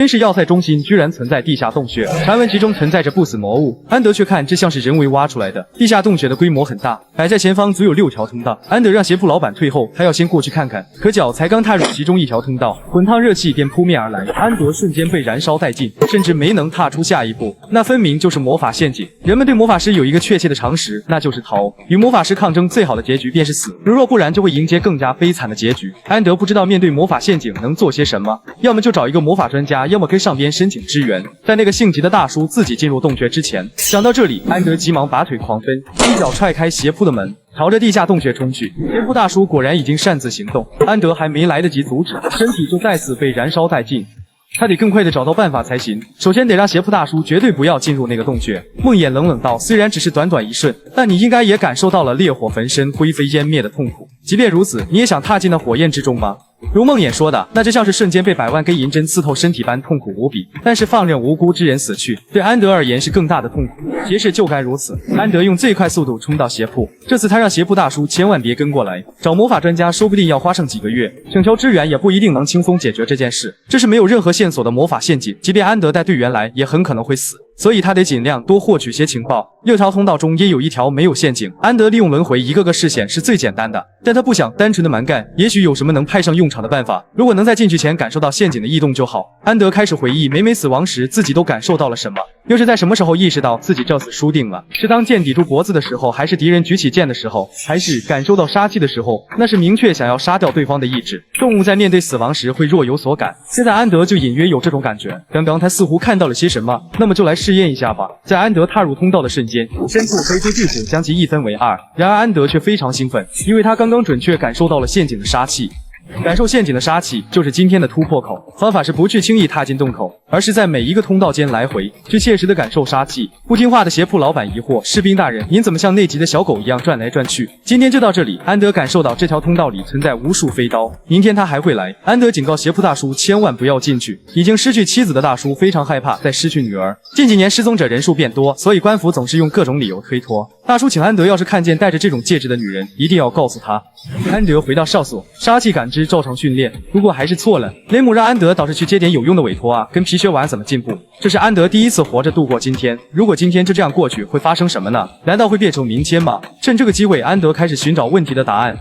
真是要塞中心居然存在地下洞穴，传闻其中存在着不死魔物。安德却看这像是人为挖出来的。地下洞穴的规模很大，摆在前方足有6条通道。安德让鞋铺老板退后，他要先过去看看。可脚才刚踏入其中一条通道，滚烫热气便扑面而来，安德瞬间被燃烧殆尽，甚至没能踏出下一步。那分明就是魔法陷阱。人们对魔法师有一个确切的常识，那就是逃。与魔法师抗争最好的结局便是死，如若不然就会迎接更加悲惨的结局。安德不知道面对魔法陷阱能做些什么，要么就找一个魔法专家，要么跟上边申请支援。在那个性急的大叔自己进入洞穴之前，想到这里，安德急忙拔腿狂奔，一脚踹开鞋铺的门，朝着地下洞穴冲去。鞋铺大叔果然已经擅自行动，安德还没来得及阻止，身体就再次被燃烧殆尽。他得更快的找到办法才行。首先得让鞋铺大叔绝对不要进入那个洞穴。梦魇冷冷道：“虽然只是短短一瞬，但你应该也感受到了烈火焚身、灰飞烟灭的痛苦。即便如此，你也想踏进那火焰之中吗？”如梦魇说的，那就像是瞬间被100万根银针刺透身体般痛苦无比。但是放任无辜之人死去，对安德而言是更大的痛苦。其实就该如此。安德用最快速度冲到鞋铺，这次他让鞋铺大叔千万别跟过来，找魔法专家说不定要花上几个月，请求支援也不一定能轻松解决这件事。这是没有任何线索的魔法陷阱，即便安德带队员来，也很可能会死。所以他得尽量多获取些情报。6条通道中也有1条没有陷阱，安德利用轮回一个个视线是最简单的，但他不想单纯的蛮干，也许有什么能派上用场的办法。如果能在进去前感受到陷阱的异动就好。安德开始回忆每每死亡时自己都感受到了什么，又是在什么时候意识到自己这次输定了？是当剑抵住脖子的时候，还是敌人举起剑的时候，还是感受到杀气的时候？那是明确想要杀掉对方的意志。动物在面对死亡时会若有所感，现在安德就隐约有这种感觉。刚刚他似乎看到了些什么，那么就来试验一下吧。在安德踏入通道的瞬间，身处飞出巨斧将其一分为2。然而安德却非常兴奋，因为他刚刚准确感受到了陷阱的杀气。感受陷阱的杀气就是今天的突破口，方法是不去轻易踏进洞口，而是在每一个通道间来回，去切实的感受杀气。不听话的鞋铺老板疑惑：“士兵大人，您怎么像内急的小狗一样转来转去？”今天就到这里。安德感受到这条通道里存在无数飞刀，明天他还会来。安德警告鞋铺大叔千万不要进去。已经失去妻子的大叔非常害怕再失去女儿。近几年失踪者人数变多，所以官府总是用各种理由推脱。大叔请安德要是看见戴着这种戒指的女人，一定要告诉他。安德回到哨所，杀气感知照常训练，不过还是错了。雷姆让安德倒是去接点有用的委托啊，跟皮靴玩怎么进步。这是安德第一次活着度过今天，如果今天就这样过去，会发生什么呢？难道会变成明天吗？趁这个机会，安德开始寻找问题的答案。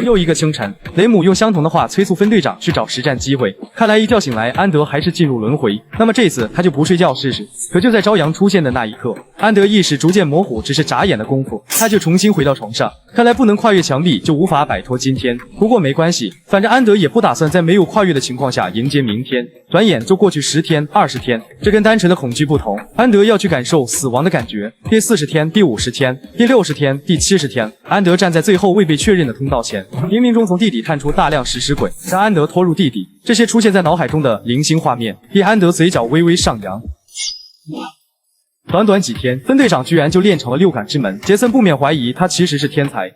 又一个清晨，雷姆用相同的话催促分队长去找实战机会。看来一觉醒来，安德还是进入轮回。那么这次他就不睡觉试试。可就在朝阳出现的那一刻，安德意识逐渐模糊，只是眨眼的功夫，他就重新回到床上。看来不能跨越墙壁，就无法摆脱今天。不过没关系，反正安德也不打算在没有跨越的情况下迎接明天。转眼就过去10天、20天，这跟单纯的恐惧不同，安德要去感受死亡的感觉。第40天、第50天、第60天、第70天，安德站在最后未被确认的通道前。冥冥中从地底探出大量食尸鬼，将安德拖入地底。这些出现在脑海中的零星画面，令安德嘴角微微上扬。短短几天，分队长居然就练成了6感之门，杰森不免怀疑他其实是天才。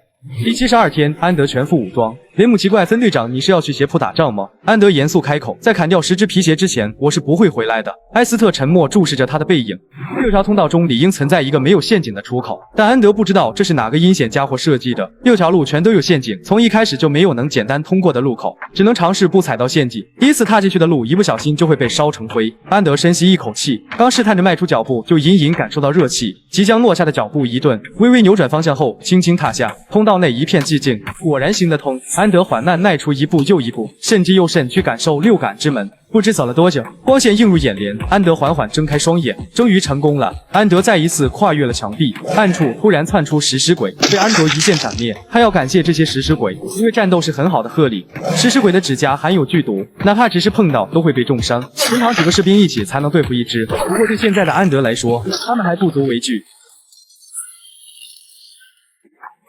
第72天，安德全副武装。雷姆奇怪：“分队长，你是要去鞋铺打仗吗？”安德严肃开口：“在砍掉10只皮鞋之前，我是不会回来的。”埃斯特沉默注视着他的背影。6条通道中理应存在一个没有陷阱的出口，但安德不知道这是哪个阴险家伙设计的。6条路全都有陷阱，从一开始就没有能简单通过的路口，只能尝试不踩到陷阱。第一次踏进去的路，一不小心就会被烧成灰。安德深吸一口气，刚试探着迈出脚步，就隐隐感受到热气。即将落下的脚步一顿，微微扭转方向后，轻轻踏下。通道内一片寂静，果然行得通。安德缓慢迈出一步又一步，慎之又慎去感受6感之门。不知走了多久，光线映入眼帘，安德缓缓睁开双眼，终于成功了。安德再一次跨越了墙壁，暗处突然窜出食尸鬼，被安德一剑斩灭。他要感谢这些食尸鬼，因为战斗是很好的贺礼。食尸鬼的指甲含有剧毒，哪怕只是碰到都会被重伤，平常几个士兵一起才能对付一只。不过对现在的安德来说，他们还不足为惧。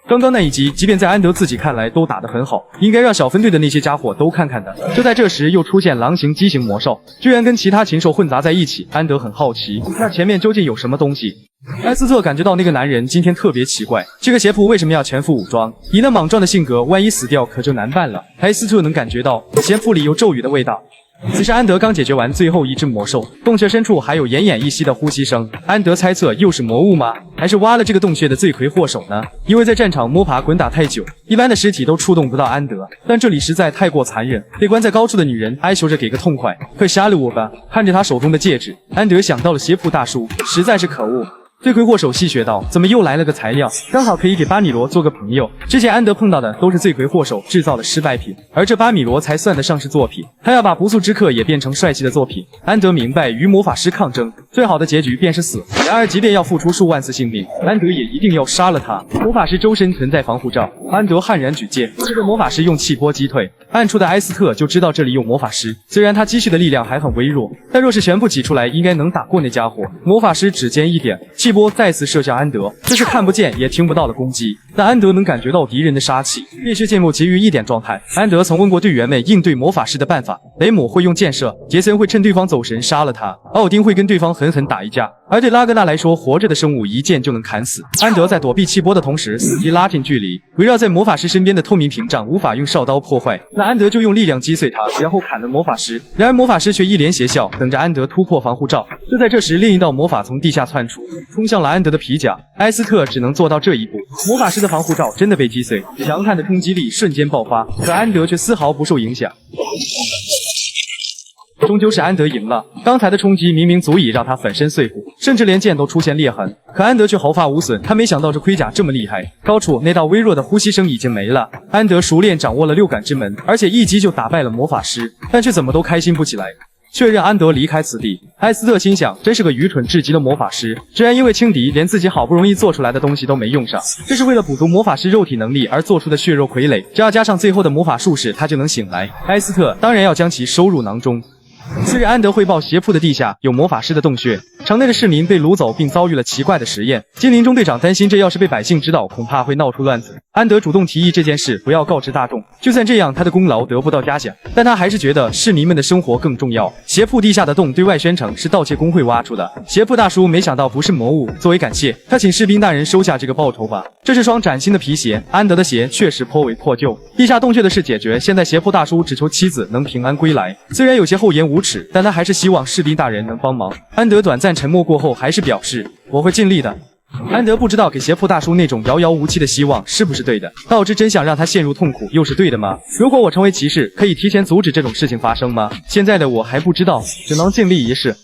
刚刚那一集，即便在安德自己看来都打得很好，应该让小分队的那些家伙都看看的。就在这时，又出现狼形畸形魔兽，居然跟其他禽兽混杂在一起。安德很好奇，那前面究竟有什么东西？埃斯特感觉到那个男人今天特别奇怪，这个邪仆为什么要全副武装？以那莽撞的性格，万一死掉可就难办了。埃斯特能感觉到邪仆里有咒语的味道。此时安德刚解决完最后一只魔兽，洞穴深处还有奄奄一息的呼吸声。安德猜测又是魔物吗？还是挖了这个洞穴的罪魁祸首呢？因为在战场摸爬滚打太久，一般的尸体都触动不到安德，但这里实在太过残忍。被关在高处的女人哀求着给个痛快，快杀了我吧！看着她手中的戒指，安德想到了邪仆大叔，实在是可恶。罪魁祸首戏谑道：“怎么又来了个材料？刚好可以给巴米罗做个朋友。”之前安德碰到的都是罪魁祸首制造的失败品，而这巴米罗才算得上是作品。他要把不速之客也变成帅气的作品。安德明白，与魔法师抗争，最好的结局便是死。然而，即便要付出数万次性命，安德也一定要杀了他。魔法师周身存在防护罩，安德悍然举剑，这个魔法师用气波击退。暗处的埃斯特就知道这里有魔法师，虽然他积蓄的力量还很微弱，但若是全部挤出来，应该能打过那家伙。魔法师指尖一点，气波再次射向安德，这是看不见也听不到的攻击，但安德能感觉到敌人的杀气。烈血剑幕急于一点状态，安德曾问过队员们应对魔法师的办法，雷姆会用箭射，杰森会趁对方走神杀了他，奥丁会跟对方狠狠打一架，而对拉格纳来说，活着的生物一剑就能砍死。安德在躲避气波的同时，伺机拉近距离，围绕在魔法师身边的透明屏障无法用哨刀破坏，那安德就用力量击碎它，然后砍了魔法师。然而魔法师却一脸邪笑，等着安德突破防护罩。就在这时，另一道魔法从地下窜出，冲向了安德的皮甲。埃斯特只能做到这一步，魔法师的防护罩真的被击碎，强悍的冲击力瞬间爆发，可安德却丝毫不受影响。终究是安德赢了，刚才的冲击明明足以让他粉身碎骨，甚至连剑都出现裂痕，可安德却毫发无损。他没想到这盔甲这么厉害，高处那道微弱的呼吸声已经没了。安德熟练掌握了六感之门，而且一击就打败了魔法师，但却怎么都开心不起来，确认安德离开此地。埃斯特心想，真是个愚蠢至极的魔法师，居然因为轻敌，连自己好不容易做出来的东西都没用上。这是为了补足魔法师肉体能力而做出的血肉傀儡，只要加上最后的魔法术士，他就能醒来。埃斯特当然要将其收入囊中。次日，安德汇报邪铺的地下有魔法师的洞穴，城内的市民被掳走，并遭遇了奇怪的实验。精灵中队长担心，这要是被百姓知道，恐怕会闹出乱子。安德主动提议这件事不要告知大众，就算这样，他的功劳得不到嘉奖，但他还是觉得市民们的生活更重要。邪铺地下的洞对外宣称是盗窃工会挖出的，邪铺大叔没想到不是魔物，作为感谢，他请士兵大人收下这个报酬吧。这是双崭新的皮鞋，安德的鞋确实颇为破旧。地下洞穴的事解决，现在邪铺大叔只求妻子能平安归来，虽然有些厚颜无耻，但他还是希望士兵大人能帮忙。安德短暂沉默过后，还是表示我会尽力的。安德不知道给邪铺大叔那种遥遥无期的希望是不是对的，告知真相让他陷入痛苦又是对的吗？如果我成为骑士，可以提前阻止这种事情发生吗？现在的我还不知道，只能尽力一试。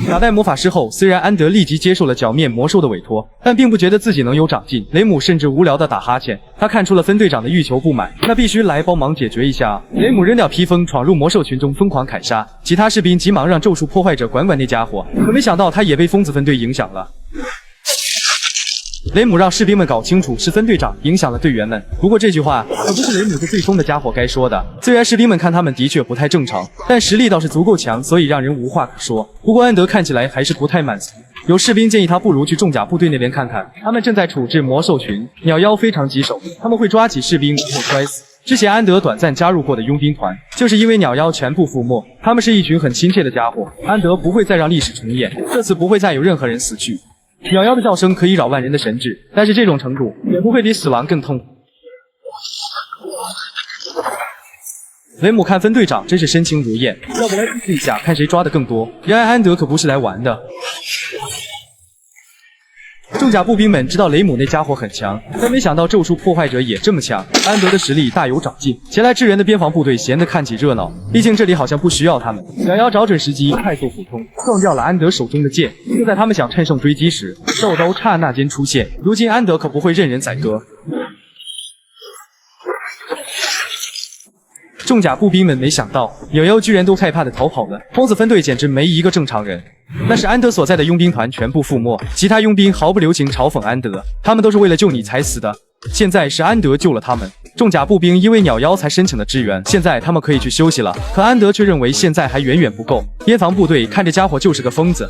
打败魔法师后，虽然安德立即接受了剿灭魔兽的委托，但并不觉得自己能有长进。雷姆甚至无聊的打哈欠，他看出了分队长的欲求不满，那必须来帮忙解决一下。雷姆扔掉披风，闯入魔兽群中疯狂砍杀，其他士兵急忙让咒术破坏者管那家伙，可没想到他也被疯子分队影响了。雷姆让士兵们搞清楚是分队长影响了队员们，不过这句话可不是雷姆这最疯的家伙该说的。虽然士兵们看他们的确不太正常，但实力倒是足够强，所以让人无话可说。不过安德看起来还是不太满足，有士兵建议他不如去重甲部队那边看看，他们正在处置魔兽群，鸟妖非常棘手，他们会抓起士兵或摔死。之前安德短暂加入过的佣兵团，就是因为鸟妖全部覆没，他们是一群很亲切的家伙。安德不会再让历史重演，这次不会再有任何人死去。鸟妖的叫声可以扰乱人的神智，但是这种程度也不会比死亡更痛。雷姆看分队长真是深情如燕，要不来比试一下，看谁抓的更多。然而安德可不是来玩的。重甲步兵们知道雷姆那家伙很强，但没想到咒术破坏者也这么强。安德的实力大有长进，前来支援的边防部队闲得看起热闹，毕竟这里好像不需要他们。鸟妖找准时机，快速俯冲，撞掉了安德手中的剑。就在他们想趁胜追击时，兽刀刹那间出现。如今安德可不会任人宰割。重甲步兵们没想到，鸟妖居然都害怕的逃跑了。疯子分队简直没一个正常人。那是安德所在的佣兵团全部覆没，其他佣兵毫不留情嘲讽安德，他们都是为了救你才死的。现在是安德救了他们。重甲步兵因为鸟妖才申请了支援，现在他们可以去休息了。可安德却认为现在还远远不够。边防部队看这家伙就是个疯子。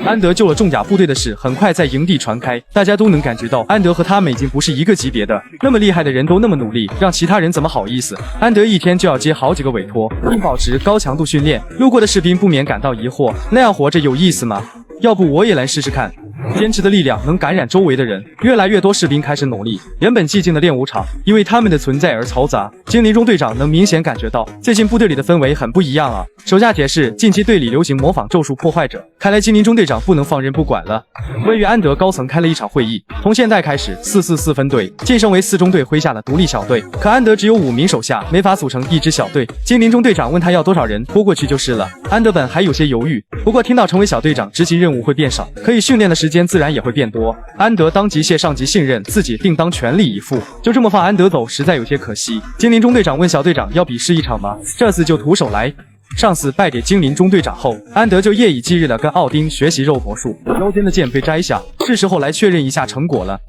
安德救了重甲部队的事很快在营地传开，大家都能感觉到安德和他们已经不是一个级别的。那么厉害的人都那么努力，让其他人怎么好意思？安德一天就要接好几个委托，并保持高强度训练。路过的士兵不免感到疑惑，那样活着有意思吗？要不我也来试试看。坚持的力量能感染周围的人，越来越多士兵开始努力。原本寂静的练武场，因为他们的存在而嘈杂。精灵中队长能明显感觉到，最近部队里的氛围很不一样啊。手下解释，近期队里流行模仿咒术破坏者，看来精灵中队长不能放任不管了。位于安德高层开了一场会议，从现在开始，444分队晋升为4中队麾下的独立小队。可安德只有5名手下，没法组成一支小队。精灵中队长问他要多少人，拨过去就是了。安德本还有些犹豫，不过听到成为小队长，执行任务会变少，可以训练的时间自然也会变多。安德当即谢上级信任，自己定当全力以赴。就这么放安德走，实在有些可惜。精灵中队长问小队长要比试一场吗？这次就徒手来。上次败给精灵中队长后，安德就夜以继日地跟奥丁学习肉搏术，腰间的剑被摘下，是时候来确认一下成果了。